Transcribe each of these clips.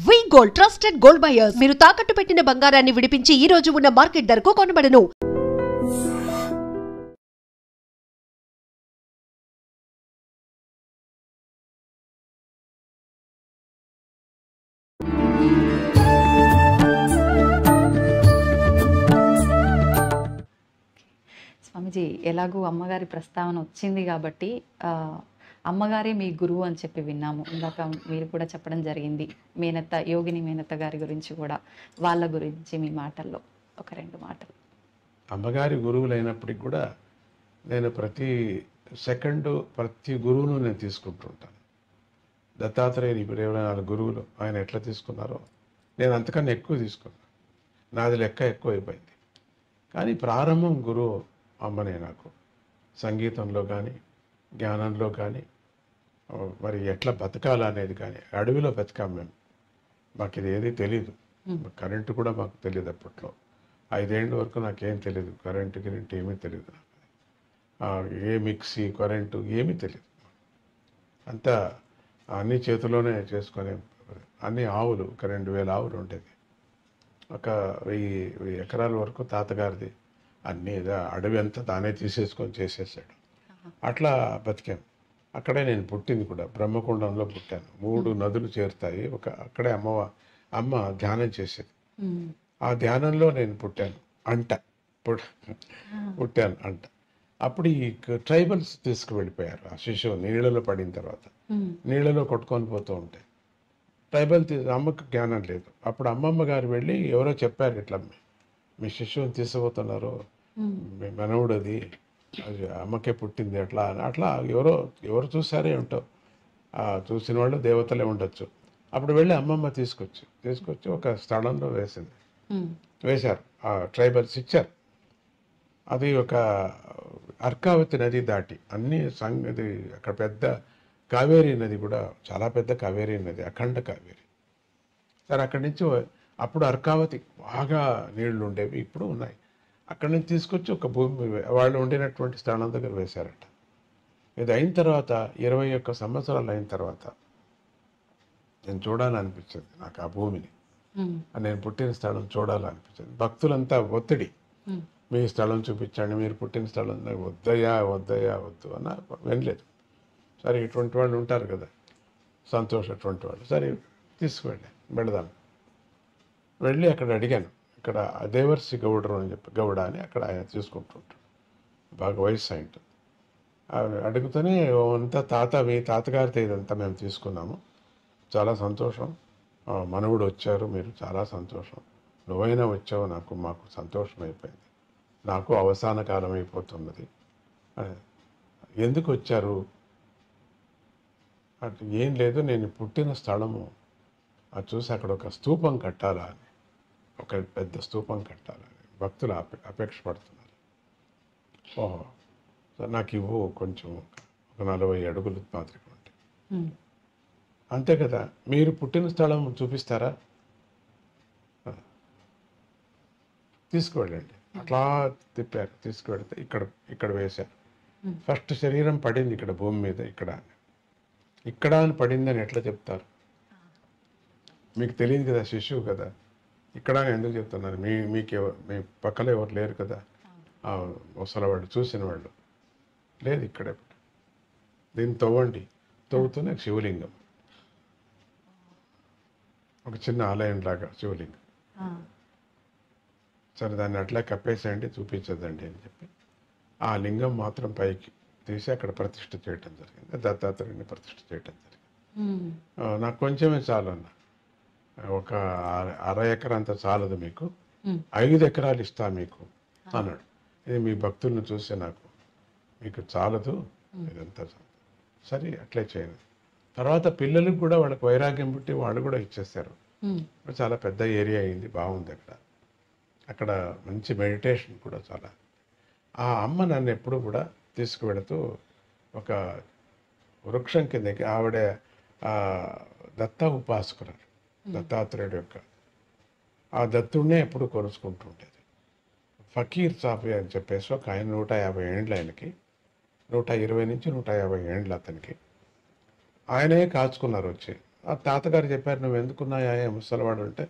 వి gold trusted gold buyers మీరు తాకట్టు పెట్టిన బంగారాన్ని విడిపించి ఈ రోజు ఉన్న మార్కెట్ ధరకు కొనబడను. స్వామిజీ, ఎలాగూ అమ్మగారి ప్రస్తావన వచ్చింది కాబట్టి అమ్మగారే మీ గురువు అని చెప్పి విన్నాము. ఇందాక మీరు కూడా చెప్పడం జరిగింది మేనత్త, యోగిని మేనత్త గారి గురించి కూడా. వాళ్ళ గురించి మీ మాటల్లో ఒక రెండు మాటలు. అమ్మగారి గురువులైనప్పటికి కూడా నేను ప్రతి సెకండు ప్రతి గురువును నేను తీసుకుంటుంటాను. దత్తాత్రేయుని ఇప్పుడు 24 గురువులు ఆయన ఎట్లా తీసుకున్నారో నేను అంతకన్నా ఎక్కువ తీసుకున్నాను. నాది లెక్క ఎక్కువ అయిపోయింది. కానీ ప్రారంభం గురువు అమ్మనే నాకు. సంగీతంలో కానీ, జ్ఞానంలో కానీ, మరి ఎట్లా బతకాలనేది కానీ. అడవిలో బతికాం మేము. మాకు ఇది ఏది తెలీదు. కరెంటు కూడా మాకు తెలియదు అప్పట్లో. 5 ఏళ్ళ వరకు నాకేం తెలియదు. కరెంటు ఏమీ తెలియదు నాకు. ఏ మిక్సీ, కరెంటు ఏమీ తెలియదు. అంతా అన్ని చేతిలోనే చేసుకొని, అన్ని ఆవులు, ఒక 2000 ఆవులు ఉండేది. ఒక 1000 ఎకరాల వరకు తాతగారిది. అన్నీ అడవి అంతా తానే తీసేసుకొని చేసేసాడు. అట్లా బతికాం. అక్కడే నేను పుట్టింది కూడా. బ్రహ్మకుండంలో పుట్టాను. 3 నదులు చేరుతాయి. అక్కడే అమ్మ ధ్యానం చేసేది. ఆ ధ్యానంలో నేను పుట్టాను. పుట్టాను అంట. అప్పుడు ఈ ట్రైబల్స్ తీసుకువెళ్ళిపోయారు. ఆ శిశువు నీళ్ళలో పడిన తర్వాత నీళ్ళలో కొట్టుకొని పోతూ ఉంటాయి. అమ్మకు జ్ఞానం లేదు. అప్పుడు అమ్మమ్మ గారు వెళ్ళి ఎవరో చెప్పారు, ఇట్లా మీ శిశువుని తీసుకుపోతున్నారు, మీ మనవుడు అది అమ్మకే పుట్టింది అట్లా ఎవరు చూసారే ఉంటావు. చూసిన వాళ్ళు దేవతలే ఉండొచ్చు. అప్పుడు వెళ్ళి అమ్మమ్మ తీసుకొచ్చి ఒక స్థలంలో వేశారు. ఆ ట్రైబల్స్ ఇచ్చారు. అది ఒక అర్కావతి నది దాటి అన్ని అది అక్కడ పెద్ద కావేరీ నది కూడా, చాలా పెద్ద కావేరీ నది, అఖండ కావేరీ. సరే, అక్కడి నుంచి అప్పుడు అర్కావతి బాగా నీళ్లు ఉండేవి, ఇప్పుడు ఉన్నాయి. అక్కడి నుంచి తీసుకొచ్చి ఒక భూమి వాళ్ళు ఉండినటువంటి స్థానం దగ్గర వేశారట. ఇది అయిన తర్వాత 21 సంవత్సరాలు అయిన తర్వాత నేను చూడాలనిపించింది నాకు ఆ భూమిని. నేను పుట్టిన స్థలం చూడాలనిపించింది. భక్తులంతా ఒత్తిడి, మీ స్థలం చూపించండి, మీరు పుట్టిన స్థలం. వద్దయ్యా వద్దు అన్న వినలేదు. సరే, ఇటువంటి వాళ్ళు ఉంటారు కదా, సంతోష్ అటువంటి వాళ్ళు. సరే, వెళదాం. వెళ్ళి అక్కడ అడిగాను. ఇక్కడ దేవర్సి గౌడ అని అక్కడ ఆయన తీసుకుంటుంటాడు. బాగా వయసు అయింటుంది. అడుగుతూనే అంతా మీ తాతగారితో ఇదంతా మేము తీసుకున్నాము, చాలా సంతోషం, మనవుడు వచ్చారు, మీరు చాలా సంతోషం, నువ్వైనా వచ్చావు, మాకు సంతోషం అయిపోయింది, నాకు అవసాన కాలం అయిపోతున్నది. ఎందుకు వచ్చారు అంటే, ఏం లేదు, నేను పుట్టిన స్థలము అది చూసి అక్కడ ఒక స్తూపం కట్టాలా అని, ఒక పెద్ద స్తూపం కట్టాలని భక్తులు అపేక్ష పడుతున్నారు. ఓహో, నాకు ఇవ్వు కొంచెం, ఒక 40 అడుగులు మాత్రం ఉంటే. అంతే కదా, మీరు పుట్టిన స్థలం చూపిస్తారా, తీసుకువెళ్ళండి. అట్లా తిప్పారు. తీసుకువెళ్తే ఇక్కడ వేశారు. ఫస్ట్ శరీరం పడింది ఇక్కడ భూమి మీద, ఇక్కడ అని పడిందని ఎట్లా చెప్తారు? మీకు తెలియదు కదా, శిశువు కదా. ఇక్కడ అని ఎందుకు చెప్తున్నారు? మీ పక్కలో ఎవరు లేరు కదా, ముసలవాళ్ళు చూసిన వాళ్ళు లేదు. ఇక్కడే దీన్ని తవ్వుతూనే శివలింగం, ఒక చిన్న ఆలయం లాగా శివలింగం. సరే, దాన్ని అట్లా కప్పేసేయండి, చూపించదండి అని చెప్పి ఆ లింగం మాత్రం పైకి తీసి అక్కడ ప్రతిష్ఠ చేయటం జరిగింది. దత్తాత్రేయుని ప్రతిష్ఠ చేయటం జరిగింది. నాకు కొంచెమే చాలు అన్న, ఒక 1/2 ఎకరా అంత చాలదు, మీకు 5 ఎకరాలు ఇస్తా మీకు అన్నాడు. ఇది మీ భక్తులను చూస్తే మీకు చాలదు, ఇదంతా సరే అట్లే చేయండి. తర్వాత పిల్లలకు కూడా వాళ్ళకి వైరాగ్యం పుట్టి వాళ్ళు కూడా ఇచ్చేస్తారు. చాలా పెద్ద ఏరియా అయింది, బాగుంది. అక్కడ మంచి మెడిటేషన్ కూడా చాలా. ఆ అమ్మ నన్ను ఎప్పుడు కూడా తీసుకువెళుతూ ఒక వృక్షం కిందకి, ఆవిడ దత్త ఉపాసకురాలు, దత్తాత్రేయుడు యొక్క ఆ దత్తుడినే ఎప్పుడు కొలుసుకుంటూ ఉండేది. ఫకీర్ సాఫీ అని చెప్పేసి ఒక ఆయన 150 ఏండ్లు, ఆయనకి 120 నుంచి 150 ఏండ్లు అతనికి. ఆయనే కాచుకున్నారు వచ్చి ఆ తాతగారు చెప్పారు, నువ్వు ఎందుకున్నాయా ముసలివాడు అంటే,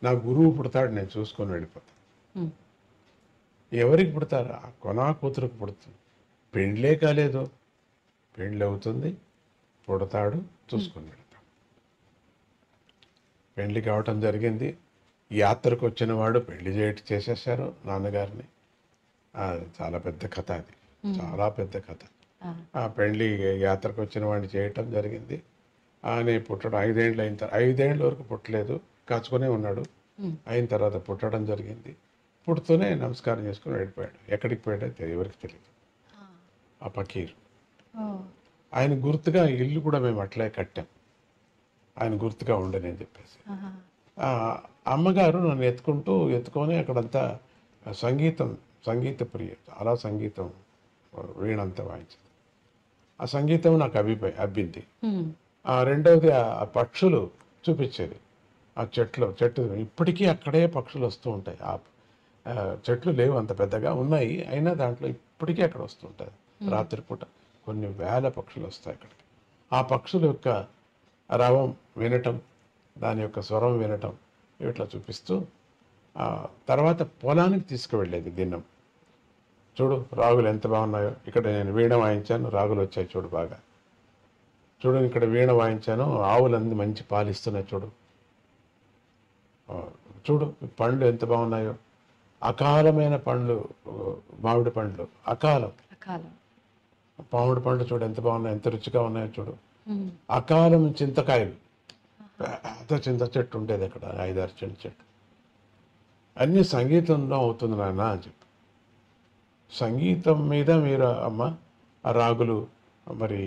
నా గురువు పుడతాడు, నేను చూసుకొని వెళ్ళిపోతాను. ఉమ్, ఎవరికి పుడతారు? ఆ కొనా కూతురుకు పుడుతుంది. పెండ్లే కాలేదు, పెండ్లి అవుతుంది, పుడతాడు, చూసుకొని వెళ్తాడు. పెండ్లి కావటం జరిగింది. యాత్రకు వచ్చిన వాడు పెళ్లి చేసేసారు నాన్నగారిని. చాలా పెద్ద కథ అది, చాలా పెద్ద కథ. ఆ, ఆ పెళ్లి యాత్రకు వచ్చిన వాడిని చేయటం జరిగింది. ఆయన పుట్టడం 5 ఏళ్ళు అయిన తర్వాత, 5 ఏళ్ళ వరకు పుట్టలేదు, కాచుకునే ఉన్నాడు. అయిన తర్వాత పుట్టడం జరిగింది. పుడుతూనే నమస్కారం చేసుకుని వెళ్ళిపోయాడు. ఎక్కడికి పోయాడో ఎవరికి తెలియదు. ఆ పకీర్ ఓ, ఆయన గుర్తుగా ఇల్లు కూడా మేము అట్లే కట్టాం, ఆయన గుర్తుగా ఉండని అని చెప్పేసి. ఆహా, ఆ అమ్మగారు నన్ను ఎత్తుకొని అక్కడంతా సంగీత ప్రియ, చాలా సంగీతం, వీణంతా వాయించింది. ఆ సంగీతం నాకు అబ్బింది. ఉమ్, రెండవది ఆ పక్షులు చూపించేది. ఆ చెట్టు ఇప్పటికీ అక్కడే పక్షులు వస్తూ ఉంటాయి. ఆ చెట్లు లేవు అంత పెద్దగా ఉన్నాయి, అయినా దాంట్లో ఇప్పటికీ అక్కడ వస్తుంటుంది. రాత్రిపూట కొన్ని వేల పక్షులు వస్తాయి అక్కడికి. ఆ పక్షుల యొక్క రవం వినటం, దాని యొక్క స్వరం వినటం, ఇట్లా చూపిస్తూ తర్వాత పొలానికి తీసుకువెళ్ళేది దిన్నం. చూడు రాగులు ఎంత బాగున్నాయో, ఇక్కడ నేను వీణ వాయించాను, రాగులు వచ్చాయి చూడు బాగా, చూడు ఇక్కడ వీణ వాయించాను, ఆవులన్నీ మంచి పాలిస్తున్నాయి చూడు, చూడు పండ్లు ఎంత బాగున్నాయో, అకాలమైన పండ్లు, మామిడి పండ్లు అకాలం, అకాలం. మామిడి పండ్లు చూడు ఎంత బాగున్నాయి, ఎంత రుచిగా ఉన్నాయో చూడు. ఉమ్, అకాలం చింతకాయలు, పెద్ద చింత చెట్టు ఉండేది అక్కడ, 5-6 చింత చెట్టు. అన్నీ సంగీతంలో అవుతుంది నాన్న అని చెప్పి. సంగీతం మీద మీరు అమ్మ ఆ రాగులు, మరి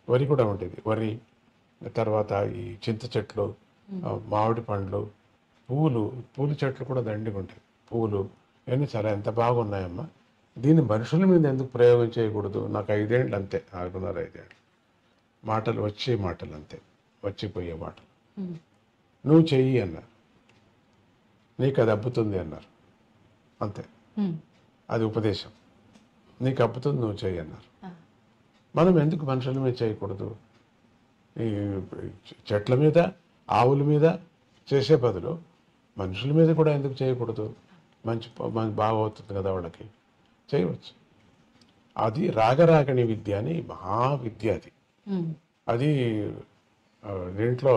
వరి కూడా ఉండేది, వరి తర్వాత ఈ చింత చెట్లు, మామిడి పండ్లు, పూల చెట్లు కూడా దండిగా ఉంటాయి, పూలు ఇవన్నీ చాలా ఎంత బాగున్నాయమ్మా. దీన్ని మనుషుల మీద ఎందుకు ప్రయోగం చేయకూడదు? నాకు 5 ఏళ్ళు అంతే, 4.5 ఏళ్ళు. మాటలు అంతే, వచ్చిపోయే మాటలు. ఉమ్, నువ్వు చెయ్యి అన్నారు, నీకు అది అబ్బుతుంది అన్నారు, అంతే. ఉమ్, అది ఉపదేశం, నీకు అబ్బుతుంది, నువ్వు చెయ్యి అన్నారు. ఆ, మనం ఎందుకు మనుషుల మీద చేయకూడదు? ఈ చెట్ల మీద, ఆవుల మీద చేసే బదులు మనుషుల మీద కూడా ఎందుకు చేయకూడదు? మంచి బాగా అవుతుంది కదా వాళ్ళకి, చేయవచ్చు. అది రాగరాగణి విద్య అని మహావిద్య అది. ఉమ్, అది దీంట్లో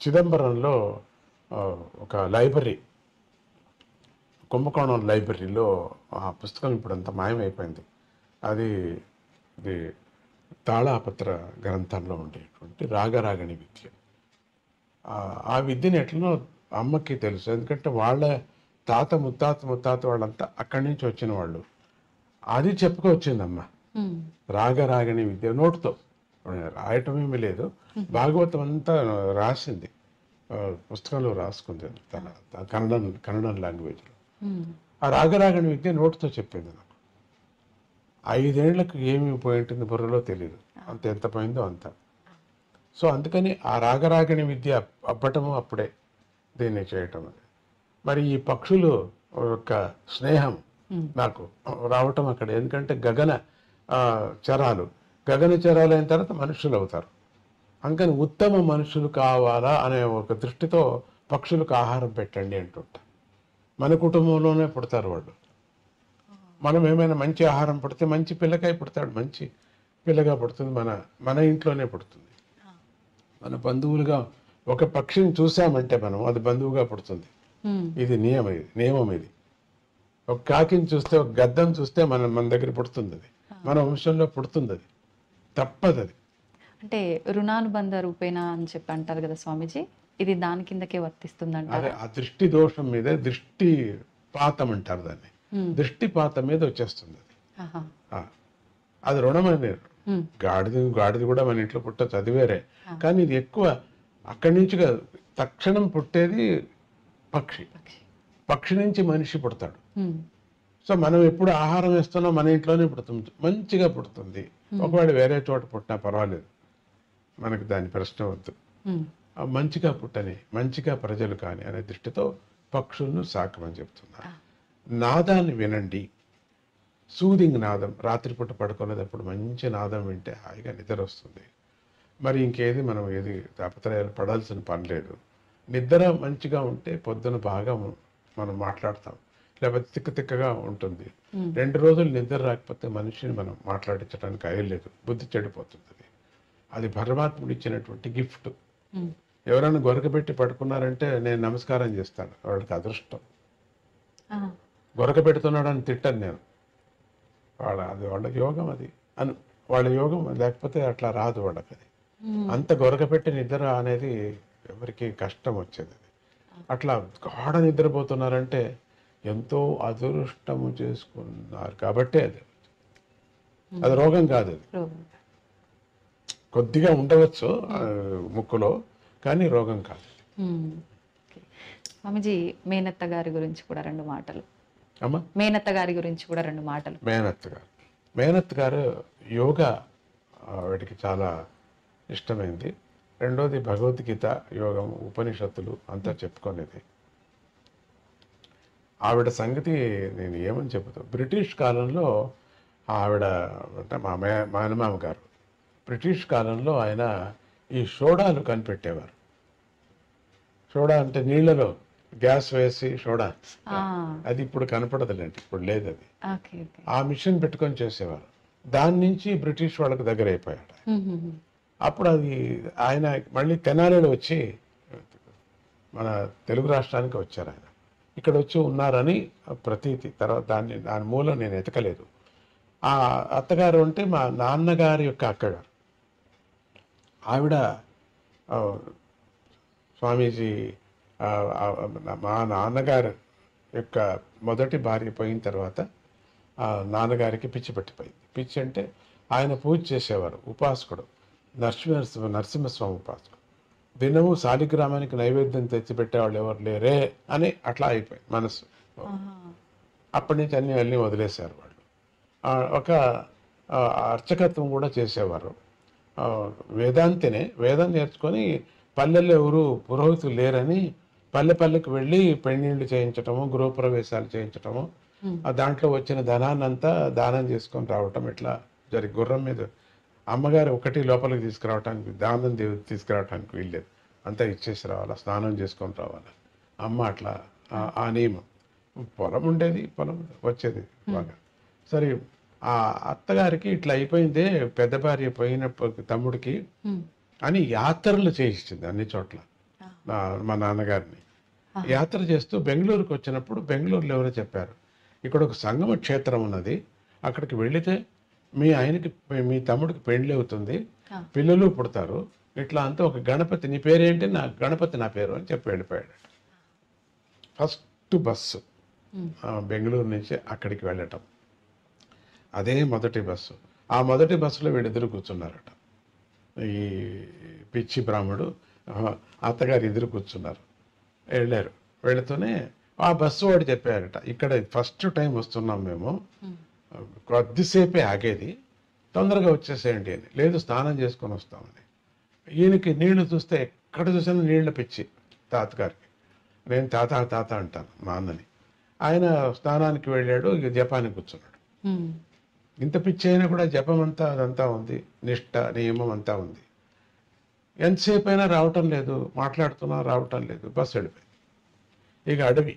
చిదంబరంలో ఒక లైబ్రరీ, కుంభకోణం లైబ్రరీలో ఆ పుస్తకం ఇప్పుడు అంతా మాయమైపోయింది. ఇది తాళాపత్ర గ్రంథంలో ఉండేటువంటి రాగరాగణి విద్య. ఆ విద్యని ఎట్లనో అమ్మకి తెలుసు, ఎందుకంటే వాళ్ళ తాత ముత్తాత వాళ్ళంతా అక్కడి నుంచి వచ్చిన వాళ్ళు. అది చెప్పుకొచ్చిందమ్మ, ఉమ్, రాగరాగణి విద్య నోటుతో, రాయటమేమీ లేదు, భాగవతం అంతా రాసింది, పుస్తకంలో రాసుకుంది తన కన్నడం లాంగ్వేజ్లో. ఉమ్, ఆ రాగరాగణి విద్య నోటుతో చెప్పింది నాకు. 5 ఏళ్లకు ఏమి పోయి ఉంటుంది బుర్రలో తెలియదు, అంత ఎంత పోయిందో అంత. సో అందుకని ఆ రాగరాగణి విద్య అబ్బటము అప్పుడే, దీన్ని చేయటం. మరి ఈ పక్షులు యొక్క స్నేహం నాకు రావటం అక్కడ, ఎందుకంటే గగన చరాలు అయిన తర్వాత మనుషులు అవుతారు. అందుకని ఉత్తమ మనుషులు కావాలా అనే ఒక దృష్టితో పక్షులకు ఆహారం పెట్టండి అంటుంటా. మన కుటుంబంలోనే పుడతారు వాళ్ళు. మనం ఏమైనా మంచి ఆహారం పుడితే మంచి పిల్లకాయ పుడతాడు, మంచి పిల్లగా పుడుతుంది, మన ఇంట్లోనే పుడుతుంది. మన బంధువులుగా ఒక పక్షిని చూసామంటే మనం, అది బంధువుగా పుడుతుంది. ఉమ్, ఇది నియమం ఇది. ఒక కాకిని చూస్తే, ఒక గద్దం చూస్తే మన దగ్గర పుడుతుంది, అది మన వంశంలో పుడుతుంది, అది తప్పదు. అది అంటే రుణానుబంధ రూపేణ అని చెప్పి అంటారు కదా స్వామీజీ, ఇది దాని కిందకే వర్తిస్తుంది అదే అంటారు. ఆ దృష్టి దోషం మీద, దృష్టి పాతం అంటారు దాన్ని, దృష్టిపాతం మీద వచ్చేస్తుంది అది. ఆహా, అది రుణమని. ఉమ్, గాడిది కూడా మన ఇంట్లో పుట్టచ్చు, అది వేరే. కానీ ఇది ఎక్కువ అక్కడి నుంచి తక్షణం పుట్టేది పక్షి. పక్షి నుంచి మనిషి పుడతాడు. ఉమ్, సో మనం ఎప్పుడు ఆహారం వేస్తున్నా మన ఇంట్లోనే పుడుతుంది, మంచిగా పుడుతుంది. ఒకవేళ వేరే చోట పుట్టినా పర్వాలేదు, మనకి దాని ప్రశ్న వద్దు. ఉమ్, మంచిగా పుట్టని, మంచిగా ప్రజలు కానీ అనే దృష్టితో పక్షులను సాకమని చెప్తున్నారు. నాదాన్ని వినండి, సూదింగ్ నాదం. రాత్రిపూట పడుకునేటప్పుడు మంచి నాదం వింటే హాయిగా నిద్ర వస్తుంది. మరి ఇంకేది మనం ఏది తాపత్రయాలు పడాల్సిన పని లేదు. నిద్ర మంచిగా ఉంటే పొద్దున బాగా మనం మాట్లాడతాం, లేకపోతే తిక్కగా ఉంటుంది. 2 రోజులు నిద్ర రాకపోతే మనిషిని మనం మాట్లాడించడానికి అయ్యలేదు, బుద్ధి చెడిపోతుంది. అది పరమాత్ముడు ఇచ్చినటువంటి గిఫ్ట్. ఎవరైనా గొరకబెట్టి పడుకున్నారంటే నేను నమస్కారం చేస్తాను, వాళ్ళకి అదృష్టం. గొరక పెడుతున్నాడని తిట్టను నేను, వాళ్ళ యోగం అది అని, వాళ్ళ యోగం. లేకపోతే అట్లా రాదు వాళ్ళకి. అది అంత గొరక పెట్టి నిద్ర అనేది ఎవరికి కష్టం వచ్చేది. అట్లా గాఢ నిద్రపోతున్నారంటే ఎంతో అదృష్టము చేసుకున్నారు కాబట్టే అది రోగం కాదు. అది కొద్దిగా ఉండవచ్చు ముక్కులో, కానీ రోగం కాదు. స్వామిజీ, మేనత్త గారి గురించి కూడా 2 మాటలు. అమ్మా, మేనత్త గారి గురించి కూడా 2 మాటలు. మేనత్త గారు యోగా ఆవిడికి చాలా ఇష్టమైంది. రెండోది భగవద్గీత, యోగం, ఉపనిషత్తులు అంతా చెప్పుకునేది. ఆవిడ సంగతి నేను ఏమని చెబుతాను. బ్రిటిష్ కాలంలో ఆవిడ అంటే మా మేనమామ గారు బ్రిటిష్ కాలంలో ఆయన ఈ సోడాలు కనిపెట్టేవారు. సోడా అంటే నీళ్లలో గ్యాస్ వేసి సోడా, అది ఇప్పుడు కనపడదులేండి, ఇప్పుడు లేదు అది. ఆ మిషన్ పెట్టుకొని చేసేవారు. దాని నుంచి బ్రిటిష్ వాళ్ళకి దగ్గర అయిపోయాడు. అప్పుడు అది ఆయన మళ్ళీ తెనాలిలో వచ్చి మన తెలుగు రాష్ట్రానికి వచ్చారు. ఆయన ఇక్కడ వచ్చి ఉన్నారని ప్రతీతి. తర్వాత దాని మూలం నేను ఎతకలేదు. ఆ అత్తగారు అంటే మా నాన్నగారి యొక్క అక్కగారు. ఆవిడ స్వామీజీ మా నాన్నగారు యొక్క మొదటి భార్య పోయిన తర్వాత నాన్నగారికి పిచ్చి పట్టిపోయింది. పిచ్చి అంటే ఆయన పూజ చేసేవారు, ఉపాసకుడు, నరసింహస్వామి ఉపాసకుడు. దినము శాలిగ్రామానికి నైవేద్యం తెచ్చిపెట్టేవాళ్ళు ఎవరు లేరే అని అట్లా అయిపోయింది మనసు. అప్పటి నుంచి అన్నీ వదిలేశారు వాళ్ళు. ఒక అర్చకత్వం కూడా చేసేవారు. వేదాంతినే, వేదం నేర్చుకొని పల్లెల్లో ఎవరు పురోహితులు లేరని పల్లెకి వెళ్ళి పెళ్ళిళ్ళు చేయించటము, గృహప్రవేశాలు చేయించటము, దాంట్లో వచ్చిన ధనాన్నంతా దానం చేసుకొని రావటం ఇట్లా జరిగి, గుర్రం మీద అమ్మగారు ఒకటి లోపలికి తీసుకురావటానికి, దానం తీసుకురావటానికి వీల్లేదు, అంతా ఇచ్చేసి రావాలా, స్నానం చేసుకొని రావాలా. అమ్మ అట్లా ఆ నియమం. పొలం ఉండేది, పొలం వచ్చేది బాగా. సరే, ఆ అత్తగారికి ఇట్లా అయిపోయిందే, పెద్ద భార్య పోయినప్పుడు తమ్ముడికి అని యాత్రలు చేయించింది అన్ని చోట్ల. మా నాన్నగారిని యాత్ర చేస్తూ బెంగళూరుకి వచ్చినప్పుడు బెంగళూరులో ఎవరో చెప్పారు, ఇక్కడ ఒక సంగమ క్షేత్రం ఉన్నది, అక్కడికి వెళితే మీ తమ్ముడికి పెళ్లి అవుతుంది, పిల్లలు పుడతారు, ఇట్లా అంతా ఒక గణపతి, నీ పేరేంటి, గణపతి నా పేరు అని చెప్పి వెళ్ళిపోయాడు. ఫస్ట్ బస్సు బెంగళూరు నుంచి అక్కడికి వెళ్ళటం, అదే మొదటి బస్సు. ఆ మొదటి బస్సులో వీళ్ళిద్దరు కూర్చున్నారట. ఈ పిచ్చి బ్రాహ్మడు అత్తగారు ఎదురు కూర్చున్నారు. వెళ్ళారు. వెళుతూనే ఆ బస్సు వాడు చెప్పారట, ఇక్కడ ఫస్ట్ టైం వస్తున్నాం మేము, కొద్దిసేపే ఆగేది, తొందరగా వచ్చేసేయండి అని. లేదు, స్నానం చేసుకొని వస్తామని. ఈయనకి నీళ్లు చూస్తే ఎక్కడ చూసినా నీళ్ల పిచ్చి తాతగారికి. నేను తాత అంటాను మా అన్నని. ఆయన స్నానానికి వెళ్ళాడు, ఇక జపానికి కూర్చున్నాడు. ఇంత పిచ్చి అయినా కూడా జపం అంతా అదంతా ఉంది, నిష్ట నియమం అంతా ఉంది. ఎంతసేపు అయినా రావటం లేదు, మాట్లాడుతున్నా రావటం లేదు. బస్సు వెళ్ళిపోయింది. ఇక అడవి,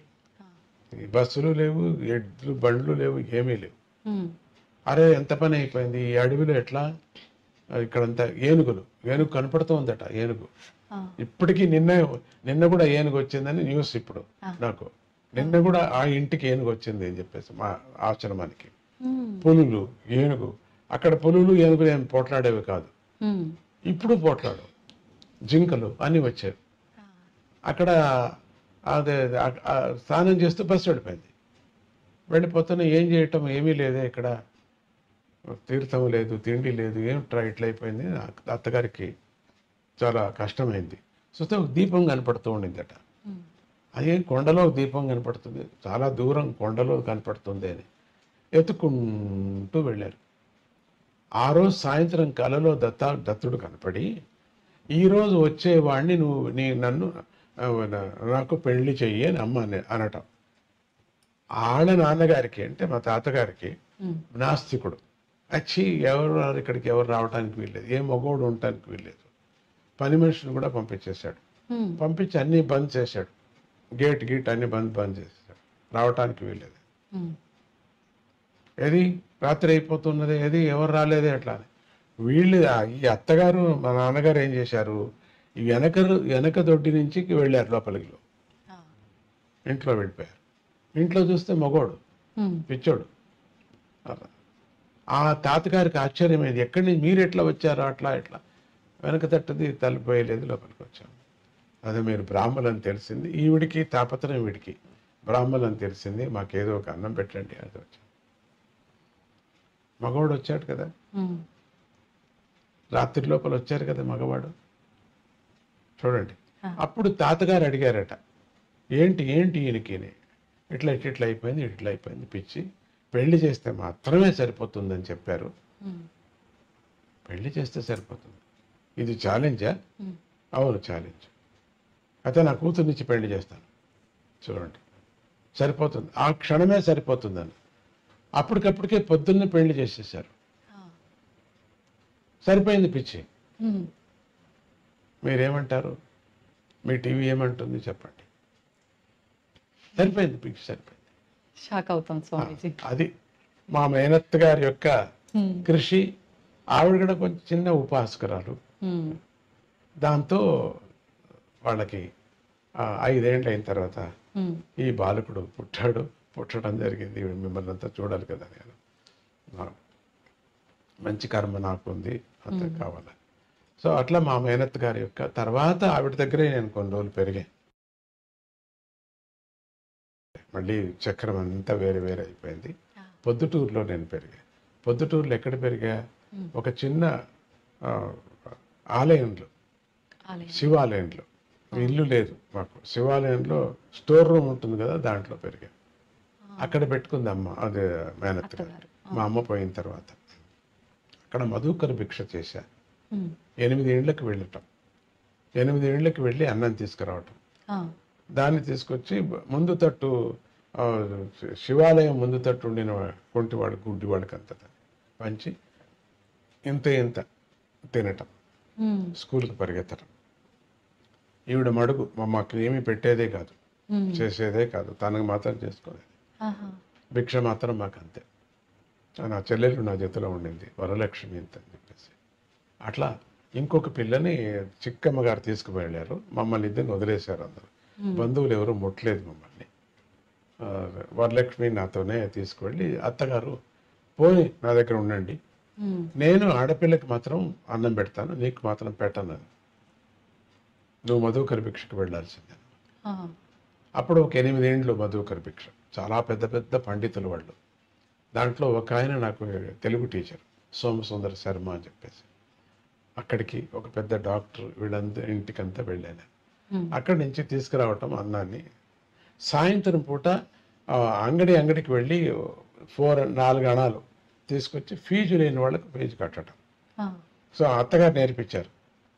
బస్సులు లేవు, ఎడ్లు బండ్లు లేవు, ఏమీ లేవు. అరే ఎంత పని అయిపోయింది ఈ అడవిలో, ఎట్లా ఇక్కడంతా ఏనుగు కనపడుతూ ఉందట. ఏనుగు ఇప్పటికీ నిన్న కూడా ఏనుగు వచ్చిందని న్యూస్ ఇప్పుడు నాకు. నిన్న కూడా ఆ ఇంటికి ఏనుగు వచ్చింది అని చెప్పేసి మా ఆశ్రమానికి. పులులు, ఏనుగు, అక్కడ పులులు ఏనుగులు ఏమి పోట్లాడేవి కాదు, ఇప్పుడు పోట్లాడు, జింకలు అన్నీ వచ్చేవి. అక్కడ అదే స్నానం చేస్తూ బస్సు వెళ్ళిపోయింది. వెళ్ళిపోతున్నా ఏం చేయటం, ఏమీ లేదే ఇక్కడ, తీర్థం లేదు, తిండి లేదు, ఏమిట్రా ఇట్లా అయిపోయింది. అత్తగారికి చాలా కష్టమైంది. చూస్తే ఒక దీపం కనపడుతూ ఉండిందట. అదే కొండలో దీపం కనపడుతుంది, చాలా దూరం కొండలో కనపడుతుంది అని ఎత్తుకుంటూ వెళ్ళారు. ఆ రోజు సాయంత్రం కలలో దత్తుడు కనపడి, ఈరోజు వచ్చేవాడిని నన్ను నాకు పెళ్లి చెయ్యి అని అమ్మ అనటం. ఆళ్ళ నాన్నగారికి అంటే మా తాతగారికి నాస్తికుడు, వచ్చి ఎవరు ఇక్కడికి ఎవరు రావడానికి వీల్లేదు, ఏ మగోడు ఉండటానికి వీల్లేదు. పని మనిషిని కూడా పంపించేశాడు. పంపించి అన్నీ బంద్ చేశాడు. గేట్ అన్ని బంద్ చేసేసాడు. రావటానికి వీలేదు. ఏది రాత్రి అయిపోతున్నది, ఏది ఎవరు రాలేదే అట్లా అని. వీళ్ళు ఈ అత్తగారు మా నాన్నగారు ఏం చేశారు, ఈ వెనక దొడ్డి నుంచి వెళ్ళారు లోపలికి. ఇంట్లో వెళ్ళిపోయారు. ఇంట్లో చూస్తే మగోడు, పిచ్చోడు. ఆ తాతగారికి ఆశ్చర్యమైంది, ఎక్కడి నుంచి మీరు ఎట్లా వచ్చారో అట్లా ఇట్లా. వెనక తట్టది తలిపోయలేదు, లోపలికి వచ్చాము. అదే మీరు బ్రాహ్మణులని తెలిసింది, ఈవిడికి తాపత్రయం, వీడికి బ్రాహ్మణులని తెలిసింది, మాకేదో ఒక అన్నం పెట్టండి అది వచ్చాం. మగవాడు వచ్చాడు కదా, రాత్రి లోపల వచ్చారు కదా మగవాడు, చూడండి. అప్పుడు తాతగారు అడిగారట, ఏంటి ఈయనకి ఇట్లా అయిపోయింది పిచ్చి, పెళ్లి చేస్తే మాత్రమే సరిపోతుందని చెప్పారు. పెళ్లి చేస్తే సరిపోతుంది, ఇది ఛాలెంజా? అవును ఛాలెంజ్. అయితే నా కూతుర్నిచ్చి పెళ్లి చేస్తాను, చూడండి సరిపోతుంది, ఆ క్షణమే సరిపోతుందని. అప్పటికప్పటికే పొద్దున్నే పెళ్లి చేసేసారు. సరిపోయింది పిచ్చి. మీరేమంటారు? మీ టీవీ ఏమంటుంది చెప్పండి? సరిపోయింది పిచ్చి, సరిపోయింది. షాక్ అవుతాం స్వామీజీ. అది మా మేనత్త గారి యొక్క కృషి. ఆవిడ కూడా కొంచెం చిన్న ఉపాసకురాలు. దాంతో వాళ్ళకి 5 ఏళ్ళు అయిన తర్వాత ఈ బాలకుడు పుట్టడం జరిగింది. మిమ్మల్ని అంతా చూడాలి కదా, నేను మంచి కర్మ నాకు ఉంది, అంత కావాలి. సో అట్లా మా మేనత్ గారి యొక్క తర్వాత ఆవిడ దగ్గరే నేను కొన్ని రోజులు పెరిగాను. మళ్ళీ చక్రం అంతా వేరే అయిపోయింది. పొద్దుటూరులో నేను పెరిగాను. పొద్దుటూరులో ఎక్కడ పెరిగా? ఒక చిన్న ఆలయంలో, శివాలయంలో. ఇల్లు లేదు మాకు, శివాలయంలో స్టోర్ రూమ్ ఉంటుంది కదా, దాంట్లో పెరిగాను. అక్కడ పెట్టుకుంది అమ్మ, అదే మేనత్ గారు. మా అమ్మ పోయిన తర్వాత అక్కడ మధుకర భిక్ష చేశా. 8 ఏళ్ళకి వెళ్ళటం, 8 ఏళ్ళకి వెళ్ళి అన్నం తీసుకురావటం, దాన్ని తీసుకొచ్చి ముందు తట్టు, శివాలయం ముందు తట్టు ఉండిన కొంటివాడు గుడ్డివాడికి అంత పంచి ఇంత తినటం, స్కూల్కి పరిగెత్తడం. ఈవిడ మడుగు మాకు ఏమీ పెట్టేదే కాదు, చేసేదే కాదు, తనకు మాత్రం చేసుకోలేదు. భిక్ష మాత్రం మాకు అంతే. నా చెల్లెలు నా జతలో ఉండింది, వరలక్ష్మి ఇంత అని చెప్పేసి. అట్లా ఇంకొక పిల్లని చిక్కమ్మ గారు తీసుకువెళ్ళారు. మమ్మల్ని ఇద్దరిని వదిలేశారు. అందరూ బంధువులు ఎవరు ముట్టలేదు మమ్మల్ని. వరలక్ష్మి నాతోనే తీసుకువెళ్ళి, అత్తగారు పోయి నా దగ్గర ఉండండి, నేను ఆడపిల్లకి మాత్రం అన్నం పెడతాను, నీకు మాత్రం పెట్టను, నువ్వు మధుకర భిక్షకు వెళ్ళాల్సిందే. అప్పుడు ఒక 8 ఏళ్ళు మధుకర భిక్ష. చాలా పెద్ద పండితులు వాళ్ళు. దాంట్లో ఒక ఆయన నాకు తెలుగు టీచర్, సోమసుందర శర్మ అని చెప్పేసి, అక్కడికి ఒక పెద్ద డాక్టర్, వీళ్ళంతా ఇంటికంతా వెళ్ళాను. అక్కడి నుంచి తీసుకురావటం అన్నాన్ని. సాయంత్రం పూట అంగడికి వెళ్ళి 4 అణాలు తీసుకొచ్చి ఫీజు లేని వాళ్ళకి ఫీజు కట్టడం. సో అత్తగారు నేర్పించారు,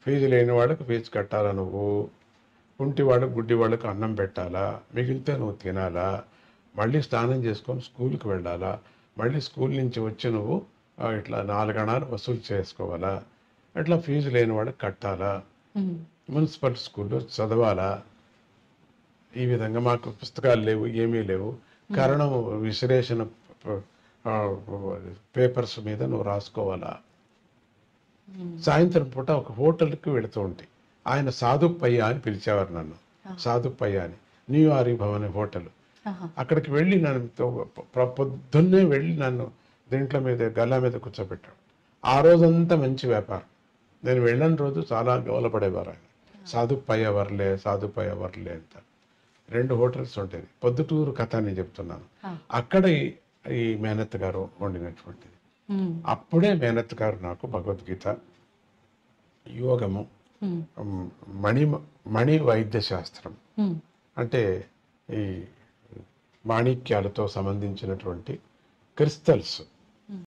ఫీజు లేని వాళ్ళకి ఫీజు కట్టాలా, నువ్వు కుంటివాళ్ళకు గుడ్డివాళ్ళకు అన్నం పెట్టాలా, మిగిలితే నువ్వు తినాలా, మళ్ళీ స్నానం చేసుకొని స్కూల్కి వెళ్ళాలా, మళ్ళీ స్కూల్ నుంచి వచ్చి నువ్వు ఇట్లా 4 అణాలు వసూలు చేసుకోవాలా, అట్లా ఫీజు లేని వాళ్ళకి కట్టాలా, మున్సిపల్ స్కూల్లో చదవాలా. ఈ విధంగా మాకు పుస్తకాలు లేవు, ఏమీ లేవు. కరణం విశ్లేషణ పేపర్స్ మీద నువ్వు రాసుకోవాలా. సాయంత్రం పూట ఒక హోటల్కి వెళుతూ ఉంటే, ఆయన సాధుప్పయ్య అని పిలిచేవారు నన్ను, సాధుప్పయ్య అని, న్యూ ఆరి భవన్ హోటల్. అక్కడికి వెళ్ళి నన్ను పొద్దున్నే వెళ్ళి నన్ను దీంట్లో మీద గల్లా మీద కూర్చోబెట్టాడు. ఆ రోజంతా మంచి వ్యాపారం. నేను వెళ్ళని రోజు చాలా గౌలపడేవారు ఆయన. సాధుప్పయ్య వర్లే అంత. 2 హోటల్స్ ఉండేది. పొద్దుటూరు కథ అని చెప్తున్నాను. అక్కడ ఈ మేనత్ గారు వండినటువంటిది. అప్పుడే మేనత్ గారు నాకు భగవద్గీత, యోగము, మణి వైద్య శాస్త్రం, అంటే ఈ మాణిక్యాలతో సంబంధించినటువంటి క్రిస్టల్స్,